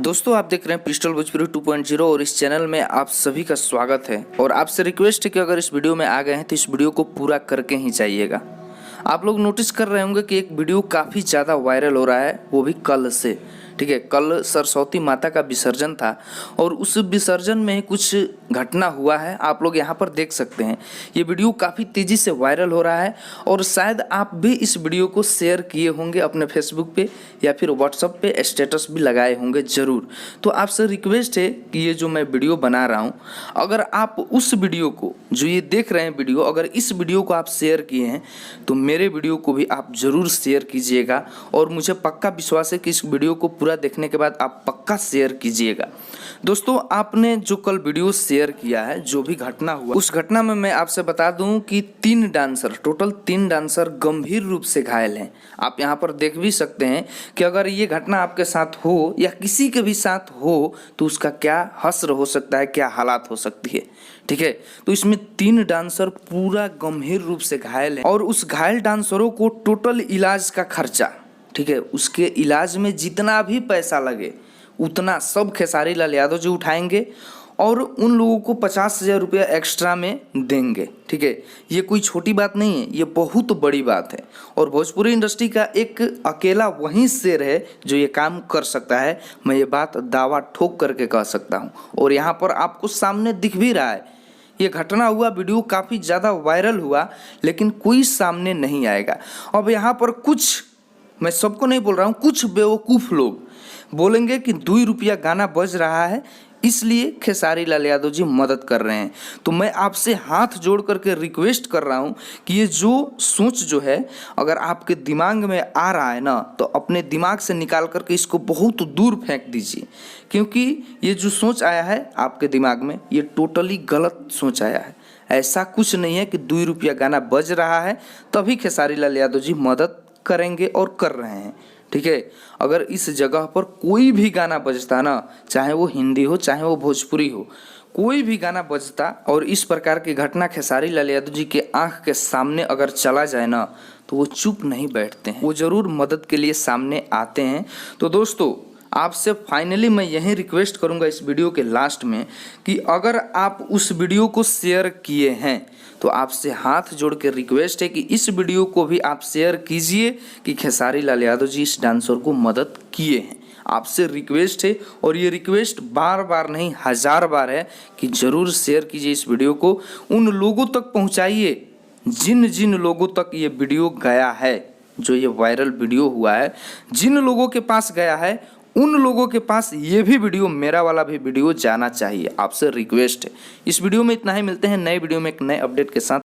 दोस्तों आप देख रहे हैं पिस्टल भोजपुरी 2.0 और इस चैनल में आप सभी का स्वागत है। और आपसे रिक्वेस्ट है कि अगर इस वीडियो में आ गए हैं तो इस वीडियो को पूरा करके ही जाइएगा। आप लोग नोटिस कर रहे होंगे कि एक वीडियो काफ़ी ज़्यादा वायरल हो रहा है, वो भी कल से। ठीक है, कल सरस्वती माता का विसर्जन था और उस विसर्जन में कुछ घटना हुआ है, आप लोग यहाँ पर देख सकते हैं। ये वीडियो काफ़ी तेज़ी से वायरल हो रहा है और शायद आप भी इस वीडियो को शेयर किए होंगे अपने फेसबुक पे या फिर व्हाट्सएप पे स्टेटस भी लगाए होंगे ज़रूर। तो आपसे रिक्वेस्ट है कि ये जो मैं वीडियो बना रहा हूँ, अगर आप उस वीडियो को जो ये देख रहे हैं वीडियो, अगर इस वीडियो को आप शेयर किए हैं तो मेरे वीडियो को भी आप ज़रूर शेयर कीजिएगा। और मुझे पक्का विश्वास है कि इस वीडियो को पूरा देखने के बाद आप पक्का शेयर कीजिएगा। दोस्तों आपने जो कल वीडियो शेयर किया है, जो भी घटना हुआ, उस घटना में मैं आपसे बता दूं कि टोटल तीन डांसर गंभीर रूप से घायल हैं। आप यहां पर देख भी सकते हैं कि अगर ये घटना आपके साथ हो या किसी के भी साथ हो तो उसका क्या हश्र हो सकता है, क्या हालात हो सकती है। ठीक है, तो इसमें 3 डांसर पूरा गंभीर रूप से घायल हैं और उस घायल डांसरों को टोटल इलाज का खर्चा, ठीक है, उसके इलाज में जितना भी पैसा लगे उतना सब खेसारी लाल यादव जी उठाएंगे और उन लोगों को 50,000 रुपया एक्स्ट्रा में देंगे। ठीक है, ये कोई छोटी बात नहीं है, ये बहुत बड़ी बात है। और भोजपुरी इंडस्ट्री का एक अकेला वही शेर है जो ये काम कर सकता है। मैं ये बात दावा ठोक करके कह सकता हूँ और यहाँ पर आपको सामने दिख भी रहा है। ये घटना हुआ, वीडियो काफ़ी ज़्यादा वायरल हुआ, लेकिन कोई सामने नहीं आएगा। अब यहाँ पर कुछ, मैं सबको नहीं बोल रहा हूँ, कुछ बेवकूफ़ लोग बोलेंगे कि 2 रुपया गाना बज रहा है इसलिए खेसारी लाल यादव जी मदद कर रहे हैं। तो मैं आपसे हाथ जोड़ करके रिक्वेस्ट कर रहा हूं कि ये जो सोच जो है, अगर आपके दिमाग में आ रहा है ना, तो अपने दिमाग से निकाल करके इसको बहुत दूर फेंक दीजिए। क्योंकि ये जो सोच आया है आपके दिमाग में, ये टोटली गलत सोच आया है। ऐसा कुछ नहीं है कि 2 रुपया गाना बज रहा है तभी खेसारी लाल यादव जी मदद करेंगे और कर रहे हैं। ठीक है, अगर इस जगह पर कोई भी गाना बजता ना, चाहे वो हिंदी हो चाहे वो भोजपुरी हो, कोई भी गाना बजता और इस प्रकार की घटना खेसारी लाल यादव जी के आंख के सामने अगर चला जाए ना, तो वो चुप नहीं बैठते हैं, वो ज़रूर मदद के लिए सामने आते हैं। तो दोस्तों आपसे फाइनली मैं यही रिक्वेस्ट करूंगा इस वीडियो के लास्ट में कि अगर आप उस वीडियो को शेयर किए हैं तो आपसे हाथ जोड़ के रिक्वेस्ट है कि इस वीडियो को भी आप शेयर कीजिए कि खेसारी लाल यादव जी इस डांसर को मदद किए हैं। आपसे रिक्वेस्ट है और ये रिक्वेस्ट बार बार नहीं 1000 बार है कि ज़रूर शेयर कीजिए इस वीडियो को, उन लोगों तक पहुँचाइए जिन जिन लोगों तक ये वीडियो गया है, जो ये वायरल वीडियो हुआ है, जिन लोगों के पास गया है उन लोगों के पास ये भी वीडियो, मेरा वाला भी वीडियो जाना चाहिए। आपसे रिक्वेस्ट है। इस वीडियो में इतना ही, मिलते हैं नए वीडियो में एक नए अपडेट के साथ।